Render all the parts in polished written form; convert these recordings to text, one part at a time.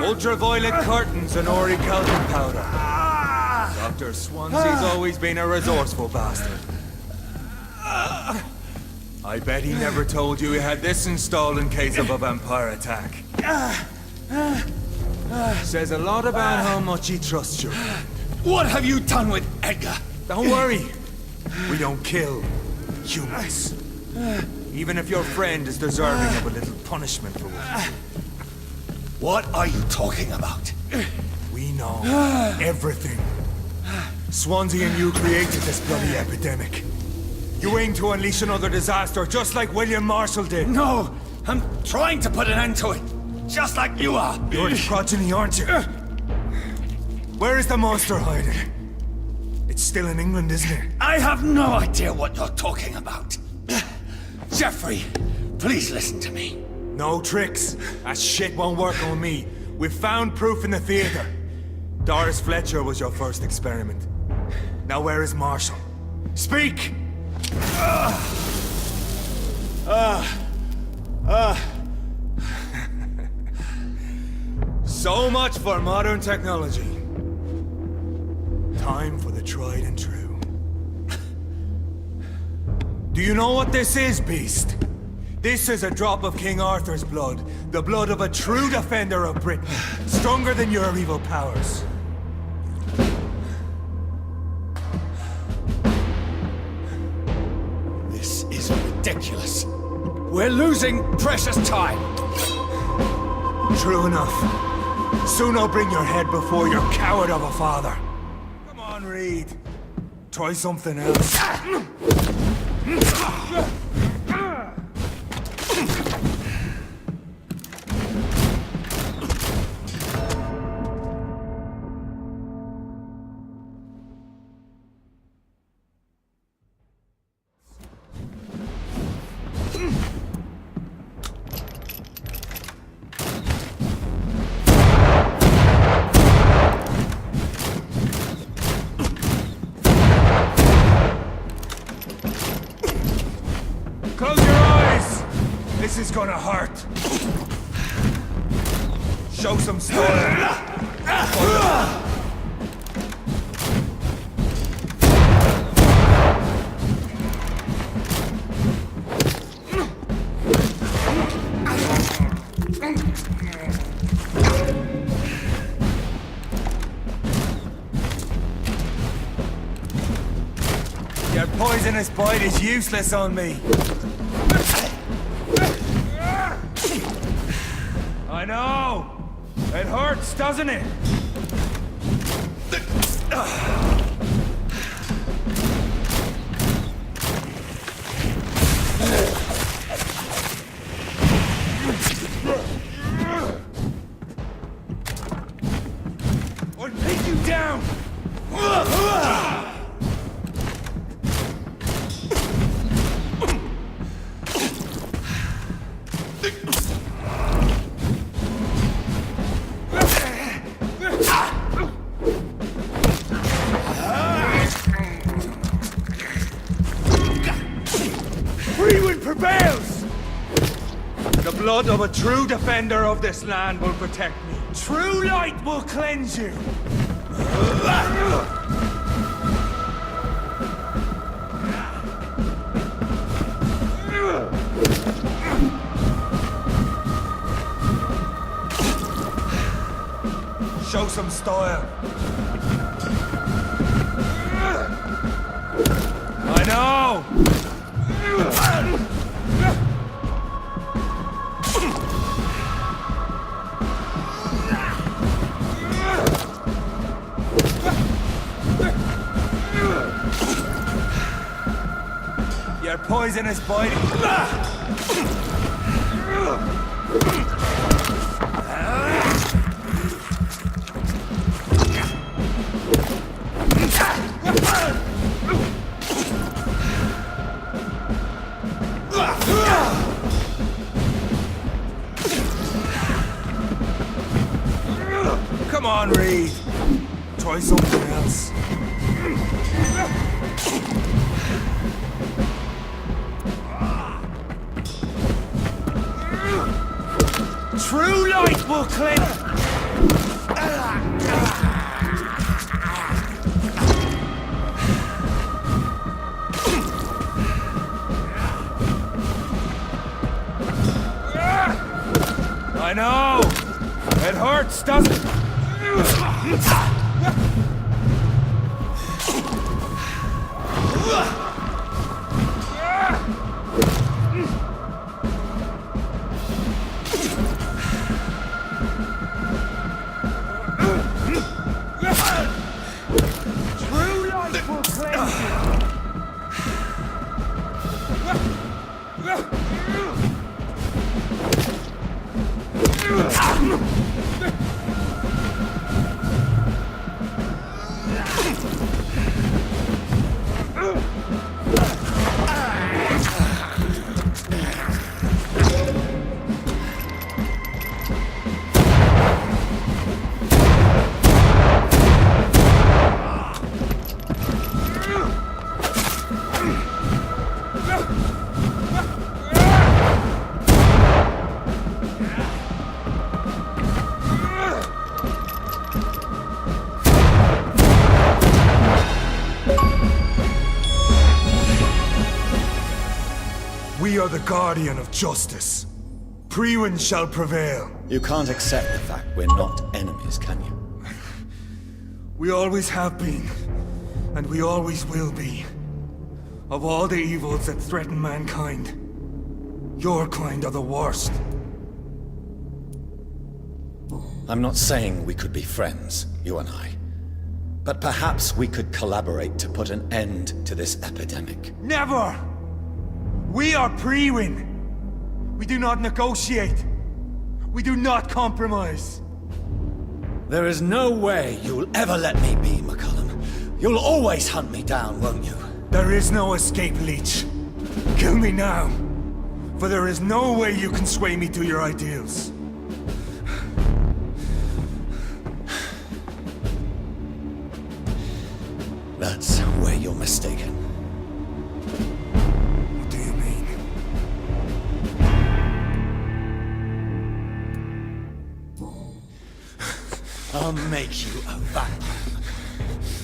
Ultraviolet curtains and orichalcum powder. Dr. Swansea's always been a resourceful bastard. I bet he never told you he had this installed in case of a vampire attack. Says a lot about how much he trusts you. What have you done with Edgar? Don't worry. We don't kill humans. Even if your friend is deserving of a little punishment for it. What are you talking about? We know everything. Swansea and you created this bloody epidemic. You aim to unleash another disaster, just like William Marshall did. No! I'm trying to put an end to it, just like you are. You're the progeny, aren't you? Where is the monster hiding? It's still in England, isn't it? I have no idea what you're talking about. Jeffrey, please listen to me. No tricks. That shit won't work on me. We've found proof in the theater. Doris Fletcher was your first experiment. Now where is Marshall? Speak! So much for modern technology. Time for the tried and true. Do you know what this is, Beast? This is a drop of King Arthur's blood. The blood of a true defender of Britain. Stronger than your evil powers. This is ridiculous. We're losing precious time. True enough. Soon I'll bring your head before your coward of a father. Come on, Reed. Try something else. Close your eyes! This is gonna hurt. Show some style. Your poisonous bite is useless on me. I know! It hurts, doesn't it? Or take you down! Prevails! The blood of a true defender of this land will protect me. True light will cleanse you. Show some style. I know! Your poisonous bite. Come on, Reed. Try something else. True light will cleanse. I know! It hurts, doesn't it? True life will cleanse We are the guardian of justice. Priwen shall prevail. You can't accept the fact we're not enemies, can you? We always have been, and we always will be. Of all the evils that threaten mankind, your kind are the worst. I'm not saying we could be friends, you and I. But perhaps we could collaborate to put an end to this epidemic. Never! We are Priwen. We do not negotiate. We do not compromise. There is no way you'll ever let me be, McCullum. You'll always hunt me down, won't you? There is no escape, Leech. Kill me now. For there is no way you can sway me to your ideals. That's where you're mistaken. What do you mean? I'll make you a vampire.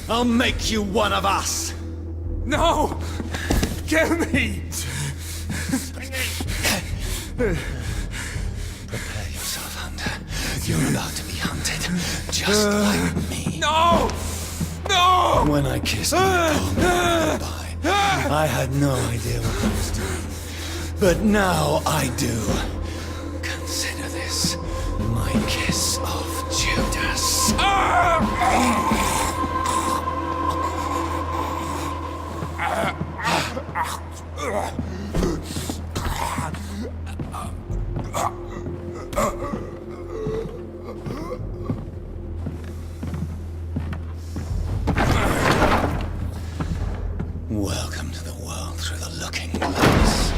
I'll make you one of us! No! Kill me! Prepare yourself, Hunter. You're about to be hunted, just like me. No! No! When I kissed my partner goodbye, I had no idea what I was doing. But now I do. Consider this my kiss of Judas. Welcome to the world through the looking glass.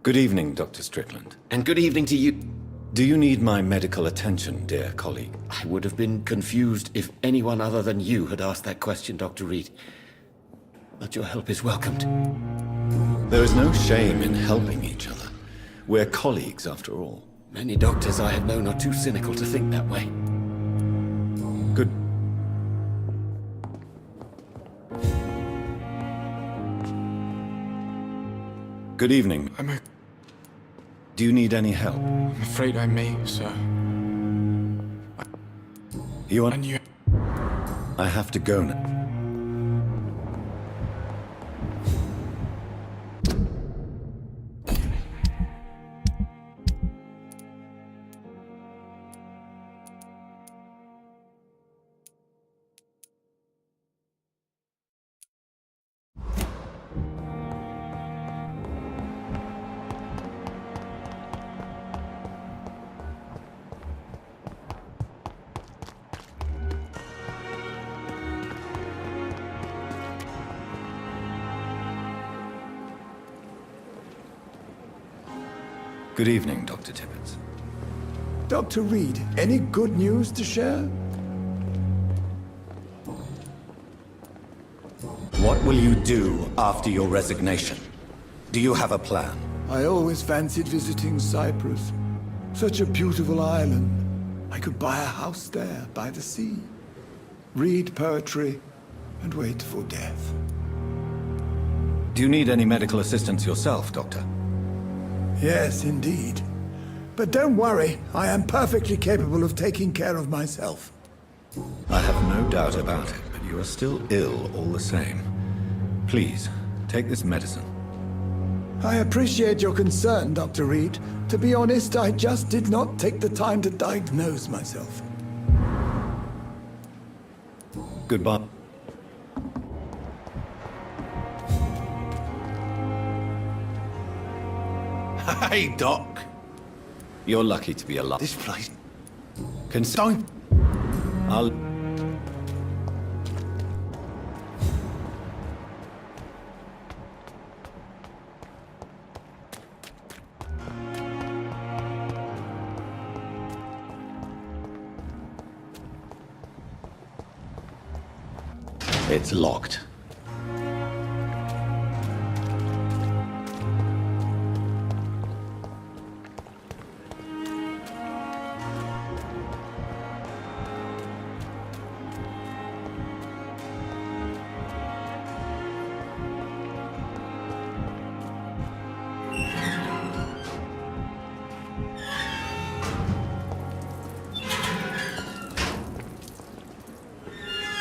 Good evening, Dr. Strickland. And good evening to you. Do you need my medical attention, dear colleague? I would have been confused if anyone other than you had asked that question, Dr. Reed. But your help is welcomed. There is no shame in helping each other. We're colleagues, after all. Many doctors I have known are too cynical to think that way. Good. Good evening. Do you need any help? I'm afraid I may, sir. You And you... I have to go now. Good evening, Dr. Tibbets. Dr. Reed, any good news to share? What will you do after your resignation? Do you have a plan? I always fancied visiting Cyprus. Such a beautiful island. I could buy a house there, by the sea. Read poetry and wait for death. Do you need any medical assistance yourself, Doctor? Yes, indeed. But don't worry, I am perfectly capable of taking care of myself. I have no doubt about it, but you are still ill all the same. Please, take this medicine. I appreciate your concern, Dr. Reed. To be honest, I just did not take the time to diagnose myself. Goodbye. Hey, Doc. You're lucky to be alive. This place... Don't. I'll... It's locked.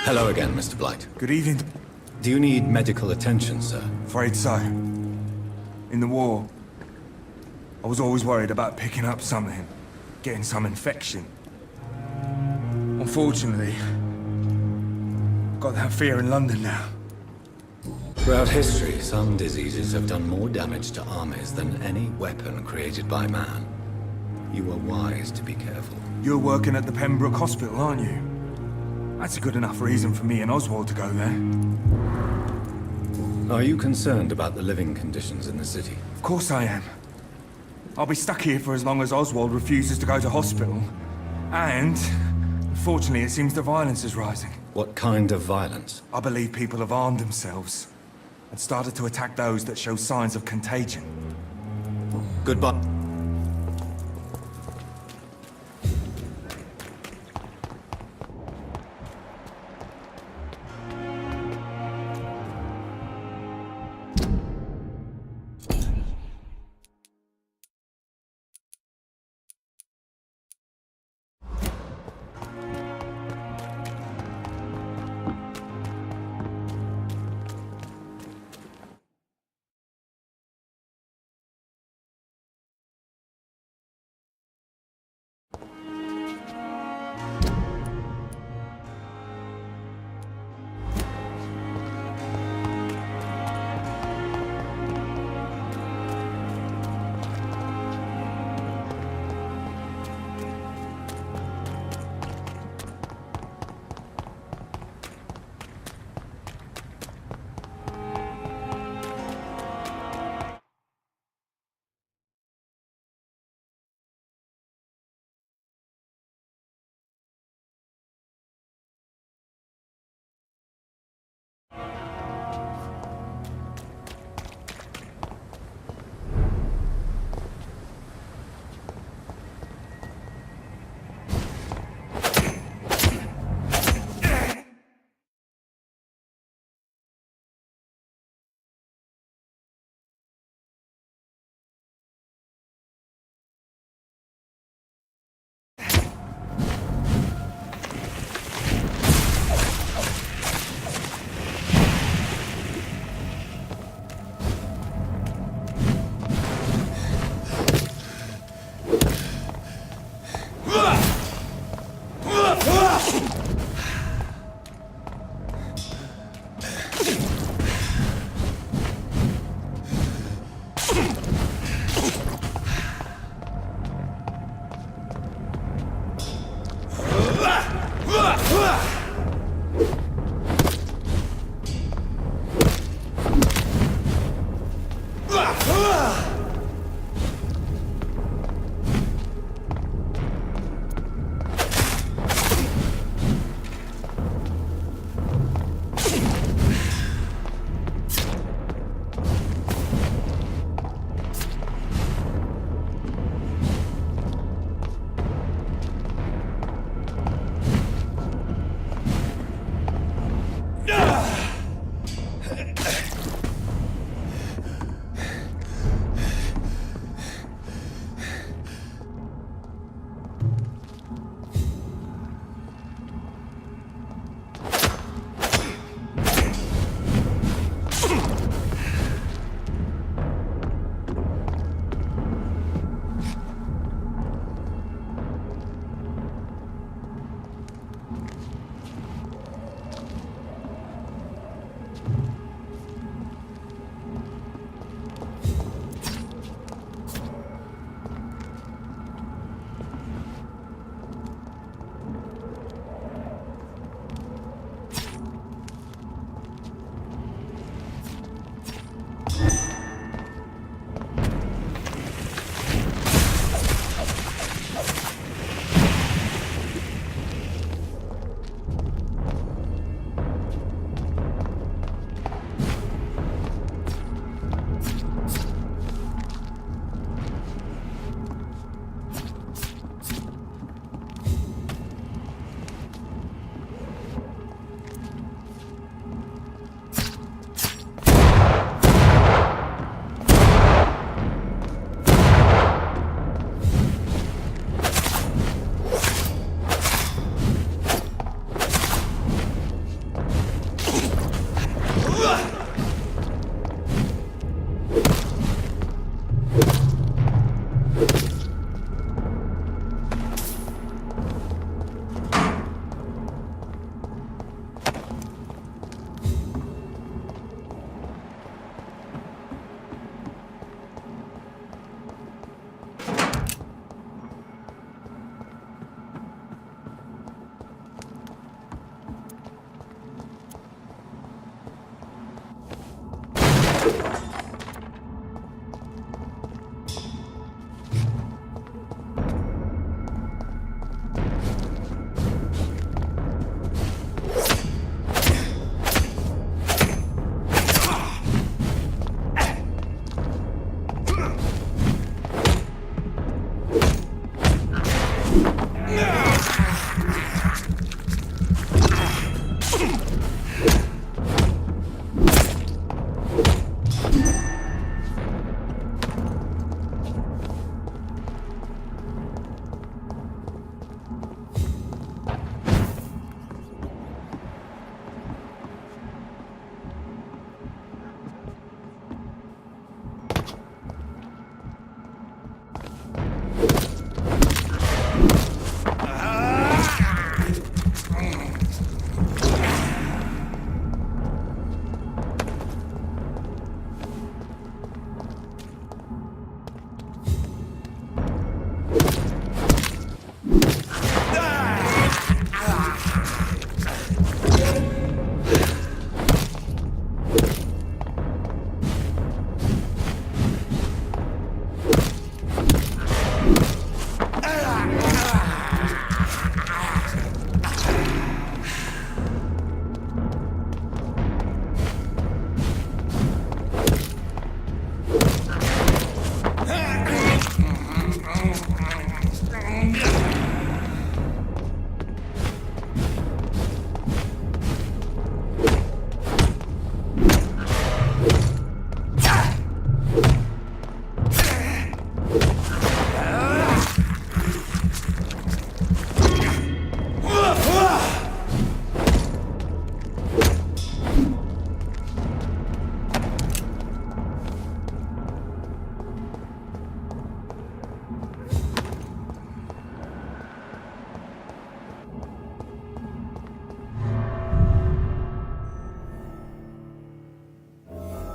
Hello again, Mr. Blight. Good evening. Do you need medical attention, sir? Afraid so. In the war, I was always worried about picking up something, getting some infection. Unfortunately, I've got that fear in London now. Throughout history, some diseases have done more damage to armies than any weapon created by man. You were wise to be careful. You're working at the Pembroke Hospital, aren't you? That's a good enough reason for me and Oswald to go there. Are you concerned about the living conditions in the city? Of course I am. I'll be stuck here for as long as Oswald refuses to go to hospital. And, unfortunately, it seems the violence is rising. What kind of violence? I believe people have armed themselves and started to attack those that show signs of contagion. Goodbye.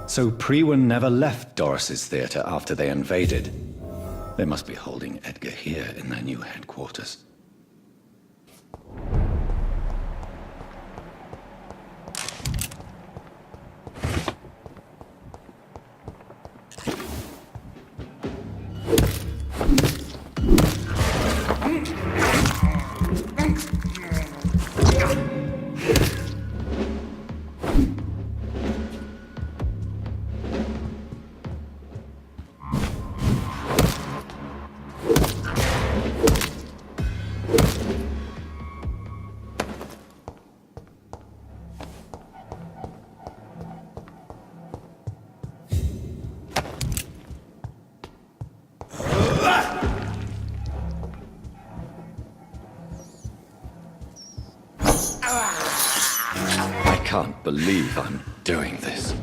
So Priwen never left Doris's theater after they invaded. They must be holding Edgar here in their new headquarters. believe I'm doing this.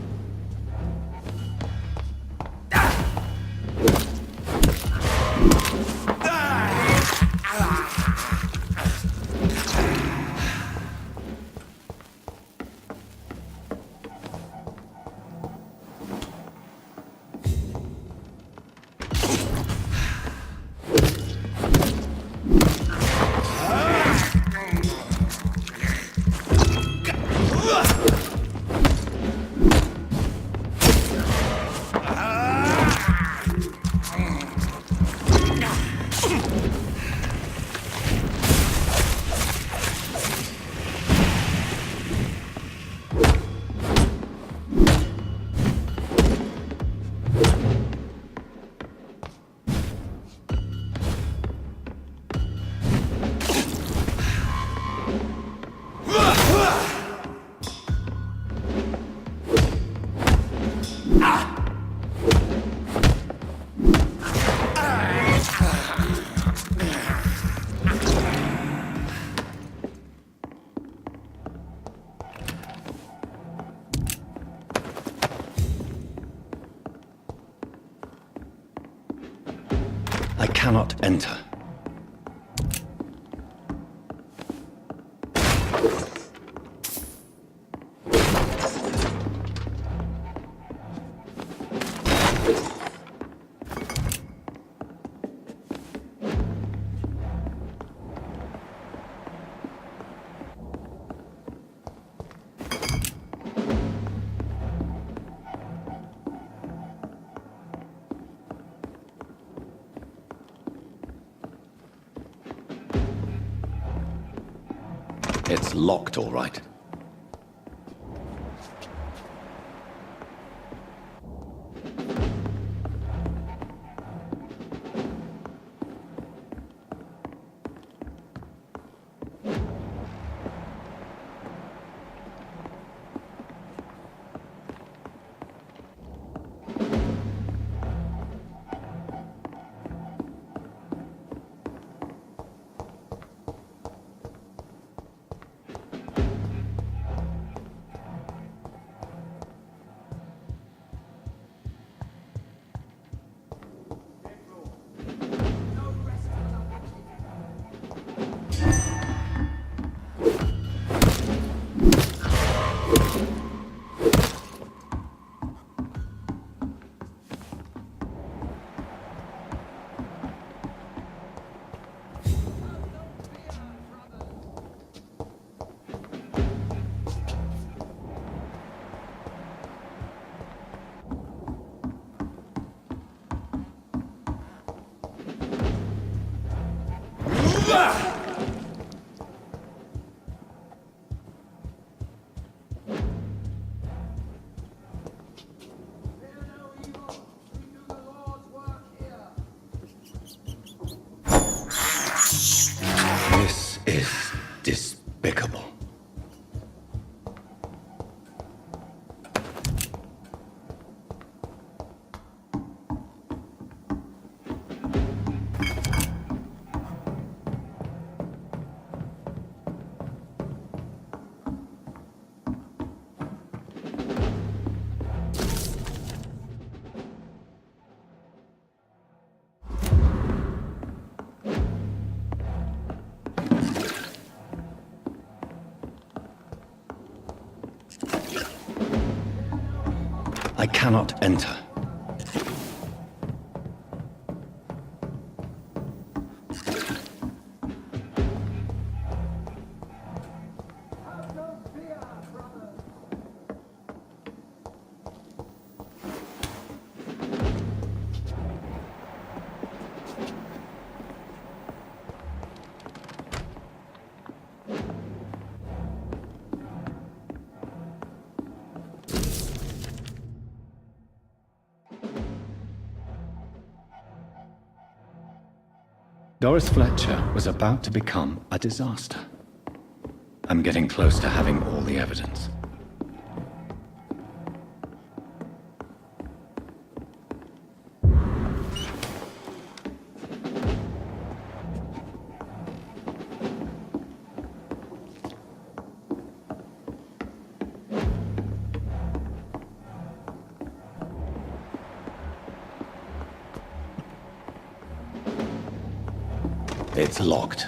I cannot enter. It's locked, all right. This is despicable. I cannot enter. Doris Fletcher was about to become a disaster. I'm getting close to having all the evidence. It's locked.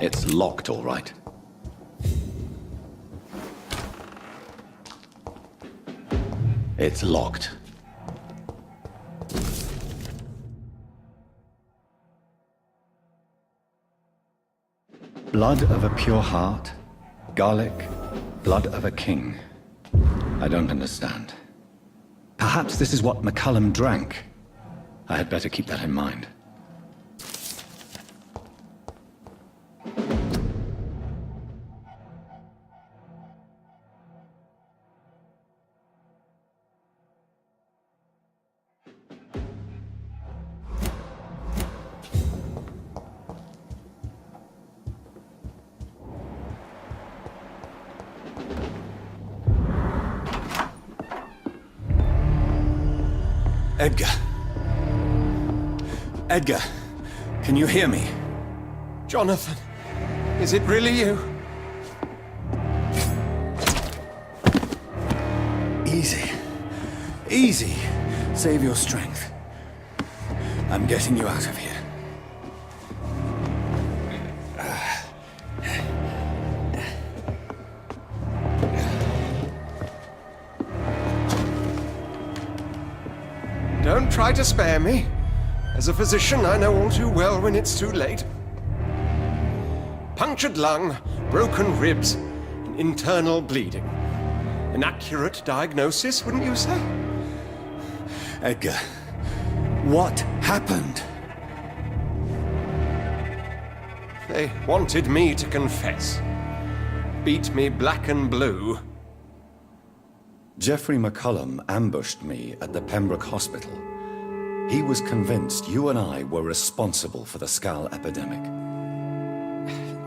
It's locked, all right. It's locked. Blood of a pure heart, garlic, blood of a king. I don't understand. Perhaps this is what McCullum drank. I had better keep that in mind. Edgar. Edgar, can you hear me? Jonathan, is it really you? Easy. Easy. Save your strength. I'm getting you out of here. Don't try to spare me. As a physician, I know all too well when it's too late. Punctured lung, broken ribs, and internal bleeding. An accurate diagnosis, wouldn't you say? Edgar, what happened? They wanted me to confess. Beat me black and blue. Jeffrey McCullum ambushed me at the Pembroke Hospital. He was convinced you and I were responsible for the Skal epidemic.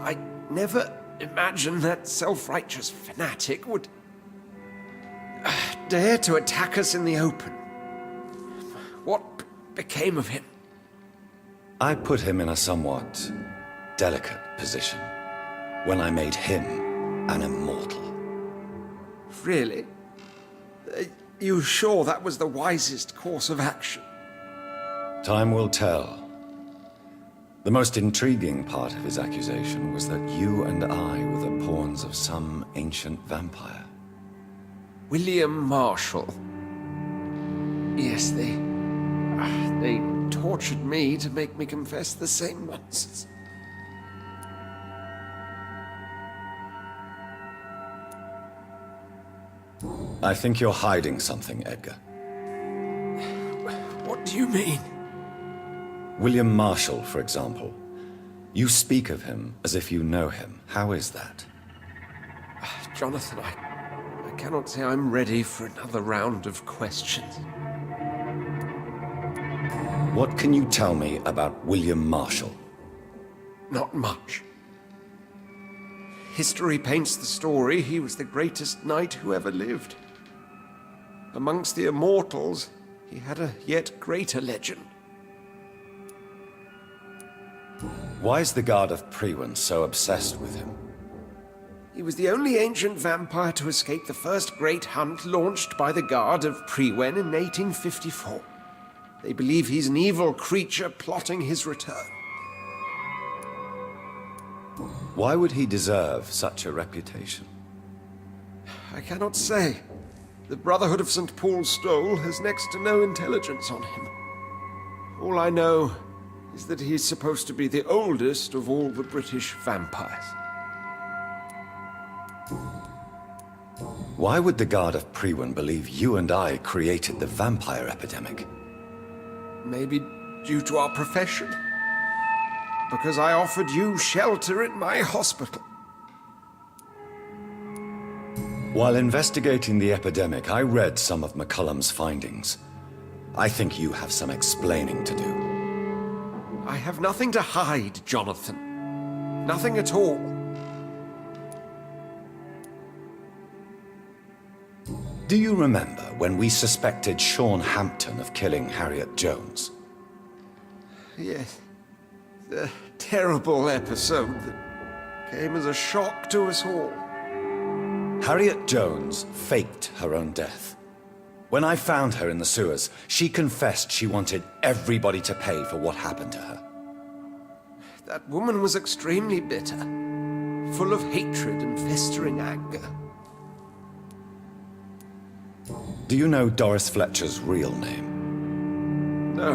I never imagined that self-righteous fanatic would dare to attack us in the open. What became of him? I put him in a somewhat delicate position when I made him an immortal. Really? You sure that was the wisest course of action? Time will tell. The most intriguing part of his accusation was that you and I were the pawns of some ancient vampire. William Marshall. Yes, they tortured me to make me confess the same nonsense. I think you're hiding something, Edgar. What do you mean? William Marshall, for example. You speak of him as if you know him. How is that? Jonathan, I cannot say I'm ready for another round of questions. What can you tell me about William Marshall? Not much. History paints the story he was the greatest knight who ever lived. Amongst the immortals, he had a yet greater legend. Why is the Guard of Priwen so obsessed with him? He was the only ancient vampire to escape the first great hunt launched by the Guard of Priwen in 1854. They believe he's an evil creature plotting his return. Why would he deserve such a reputation? I cannot say. The Brotherhood of St. Paul's Stole has next to no intelligence on him. All I know is that he's supposed to be the oldest of all the British vampires. Why would the Guard of Priwen believe you and I created the vampire epidemic? Maybe due to our profession. Because I offered you shelter in my hospital. While investigating the epidemic, I read some of McCullum's findings. I think you have some explaining to do. I have nothing to hide, Jonathan. Nothing at all. Do you remember when we suspected Sean Hampton of killing Harriet Jones? Yes. The terrible episode that came as a shock to us all. Harriet Jones faked her own death. When I found her in the sewers, she confessed she wanted everybody to pay for what happened to her. That woman was extremely bitter, full of hatred and festering anger. Do you know Doris Fletcher's real name? No,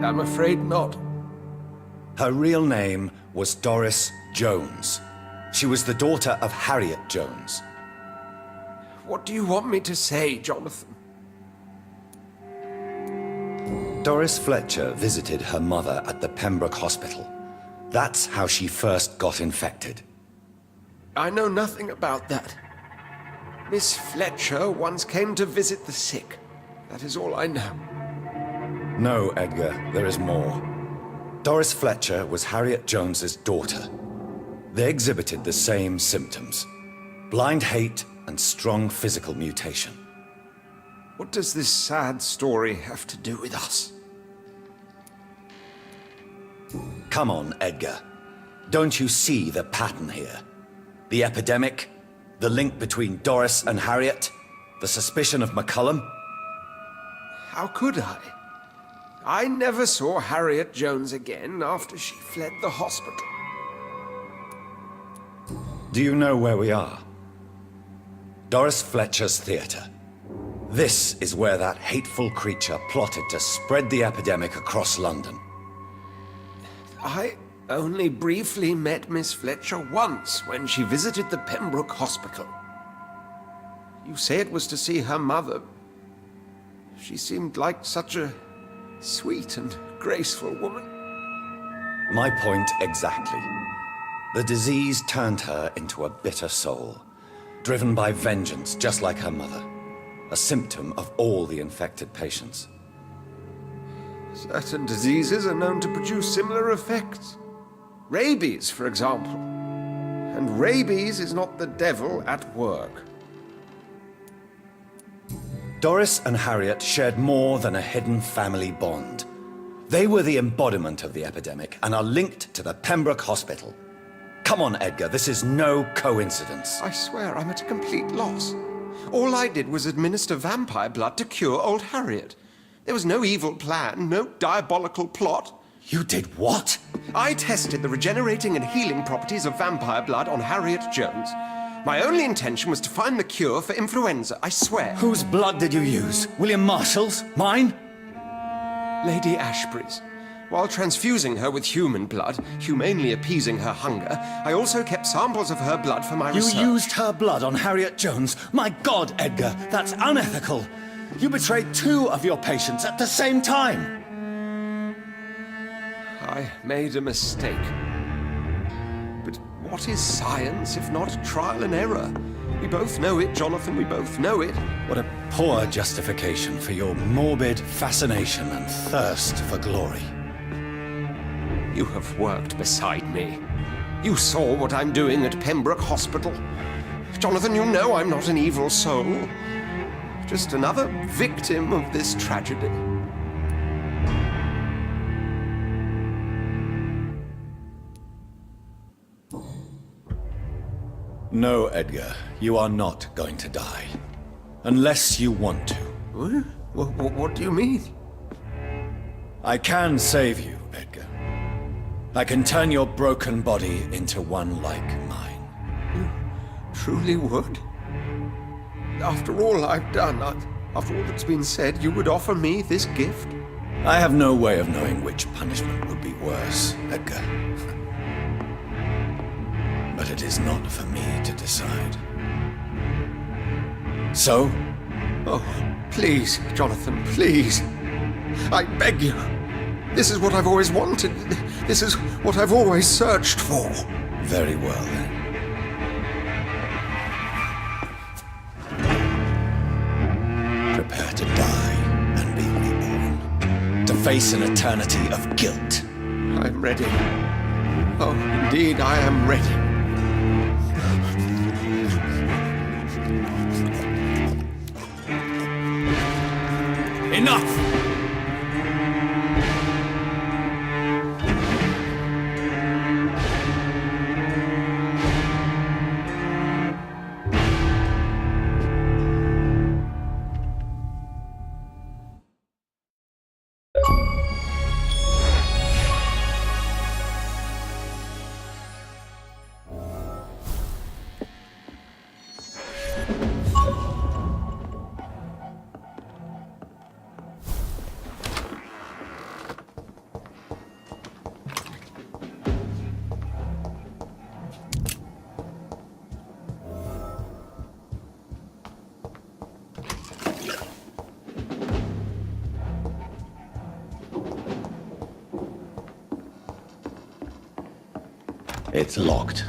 I'm afraid not. Her real name was Doris Jones. She was the daughter of Harriet Jones. What do you want me to say, Jonathan? Doris Fletcher visited her mother at the Pembroke Hospital. That's how she first got infected. I know nothing about that. Miss Fletcher once came to visit the sick. That is all I know. No, Edgar, there is more. Doris Fletcher was Harriet Jones's daughter. They exhibited the same symptoms: blind hate and strong physical mutation. What does this sad story have to do with us? Come on, Edgar. Don't you see the pattern here? The epidemic, the link between Doris and Harriet, the suspicion of McCullum. How could I? I never saw Harriet Jones again after she fled the hospital. Do you know where we are? Doris Fletcher's theater. This is where that hateful creature plotted to spread the epidemic across London. I only briefly met Miss Fletcher once when she visited the Pembroke Hospital. You say it was to see her mother. She seemed like such a sweet and graceful woman. My point exactly. The disease turned her into a bitter soul, driven by vengeance just like her mother, a symptom of all the infected patients. Certain diseases are known to produce similar effects. Rabies, for example. And rabies is not the devil at work. Doris and Harriet shared more than a hidden family bond. They were the embodiment of the epidemic and are linked to the Pembroke Hospital. Come on, Edgar, this is no coincidence. I swear I'm at a complete loss. All I did was administer vampire blood to cure old Harriet. There was no evil plan, no diabolical plot. You did what? I tested the regenerating and healing properties of vampire blood on Harriet Jones. My only intention was to find the cure for influenza, I swear. Whose blood did you use? William Marshall's? Mine? Lady Ashbury's. While transfusing her with human blood, humanely appeasing her hunger, I also kept samples of her blood for my research. You used her blood on Harriet Jones? My God, Edgar, that's unethical. You betrayed 2 of your patients at the same time. I made a mistake. But what is science if not trial and error? We both know it, Jonathan, we both know it. What a poor justification for your morbid fascination and thirst for glory. You have worked beside me. You saw what I'm doing at Pembroke Hospital. Jonathan, you know I'm not an evil soul. Just another victim of this tragedy. No, Edgar, you are not going to die. Unless you want to. What do you mean? I can save you, Edgar. I can turn your broken body into one like mine. You truly would? After all I've done, after all that's been said, you would offer me this gift? I have no way of knowing which punishment would be worse, Edgar. But it is not for me to decide. So? Oh, please, Jonathan, please. I beg you. This is what I've always wanted. This is what I've always searched for. Very well, then. face an eternity of guilt. I'm ready. Oh, indeed, I am ready. Enough! It's locked.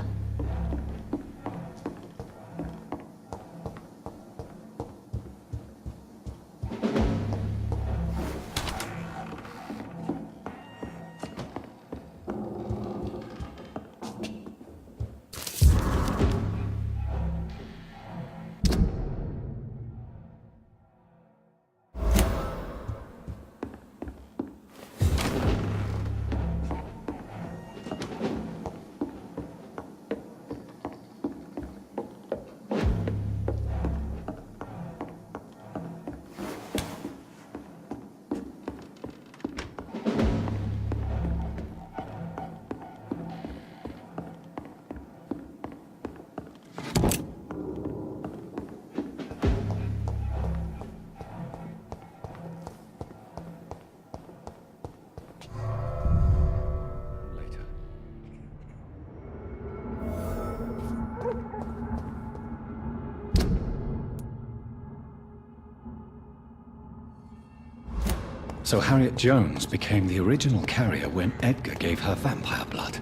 So Harriet Jones became the original carrier when Edgar gave her vampire blood.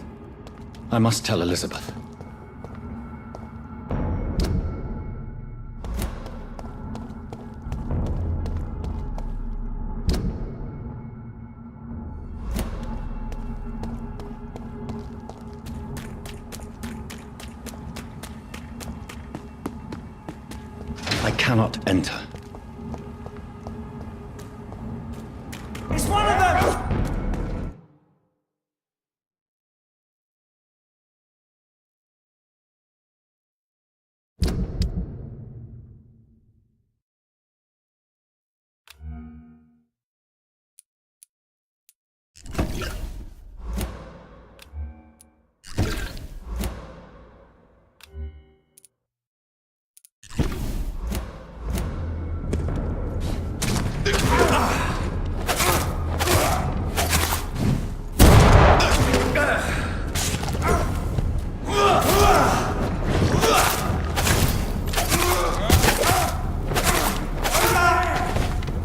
I must tell Elizabeth. I cannot enter. It's one of them!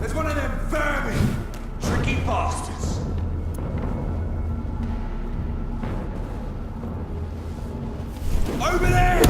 There's one of them vermin! Tricky bastards! Over there!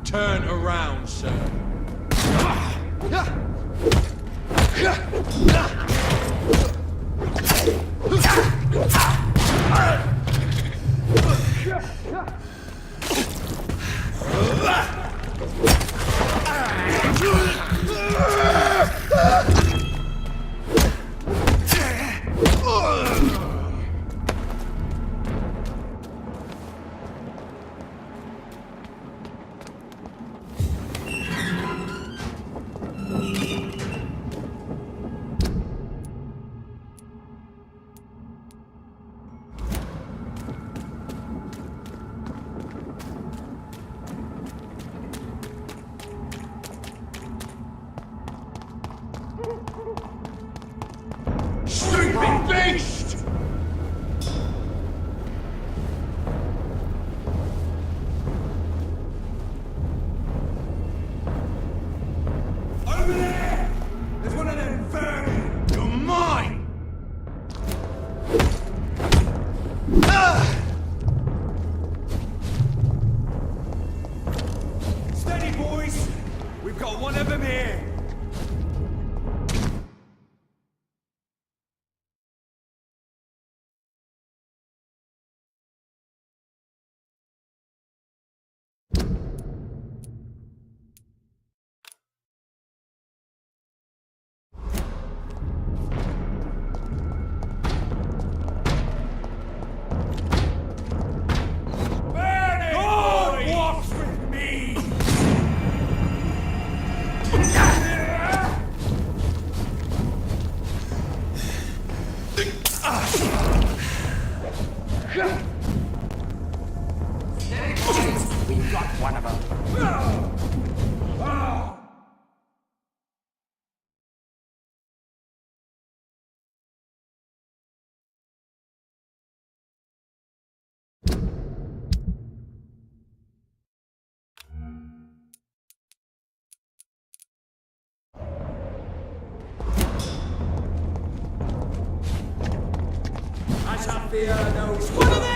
Turn around, sir. Steady, boys! We've got one of them here! God walks with me! We've got one of them. I shall fear no one of them!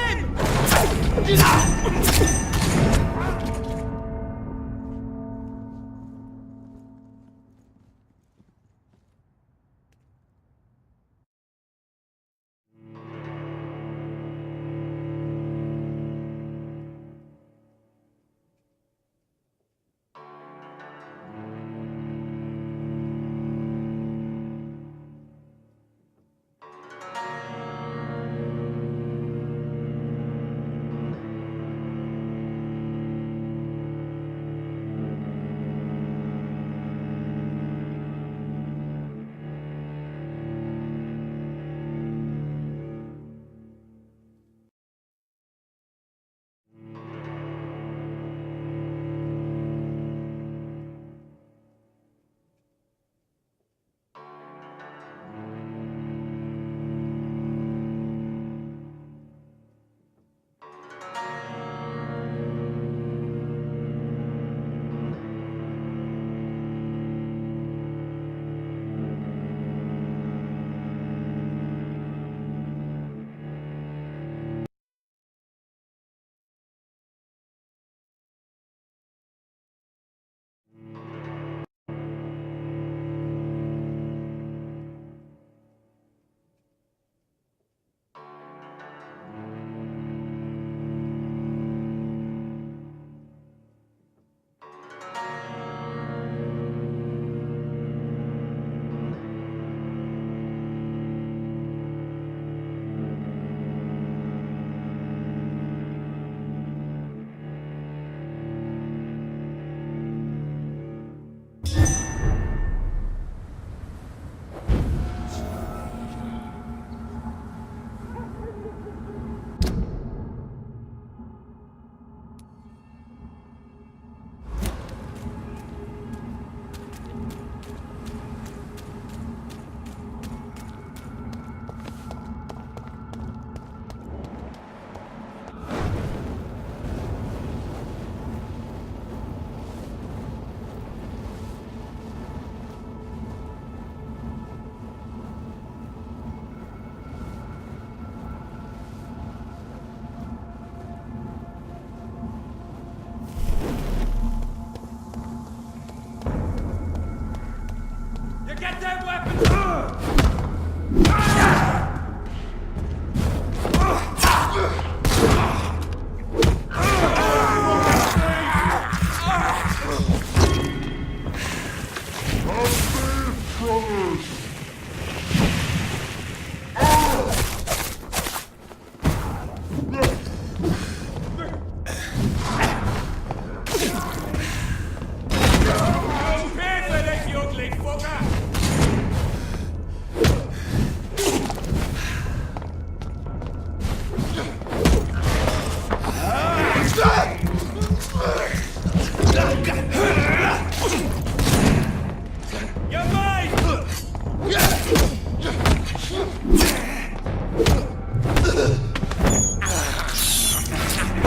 Get them weapons!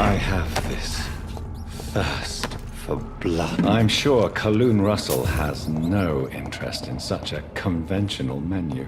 I have this thirst for blood. I'm sure Kaloon Russell has no interest in such a conventional menu.